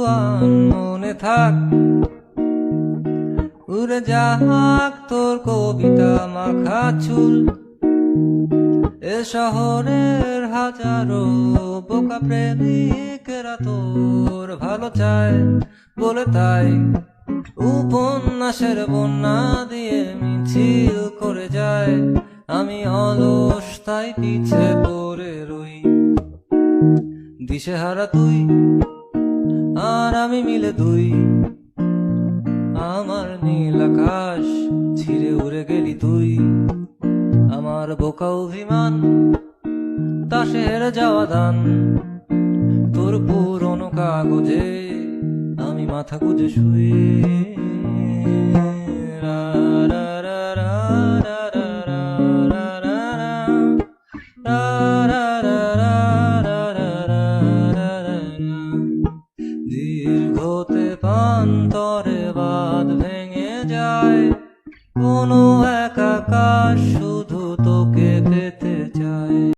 জুয়ান মনে থাক, উড়ে যাক তোর কবিতা মাখা চুল। এ শহরের হাজারো বোকা প্রেমিকেরা তোর ভালো চায় বলে তাই উপন্যাসের বন্যা দিয়ে মিছিল করে যায়। আমি অলস তাই পিছে পড়ে রই, দিশেহারা তুই আর আমি মিলে দুই। আমার নীল আকাশ ছিঁড়ে উড়ে গেলি তুই, আমার বোকা অভিমান তাসে হেরে যাওয়া দান। তোর পুরনো কাগজে আমি মাথা গুজে শুই। রা রা রা রা রা রা রা রা রা রা রা রা রা রা রা রা। দীর্ঘতে প্রান্তরে বাঁধ ভেঙে যায়, কোনো এক আকাশ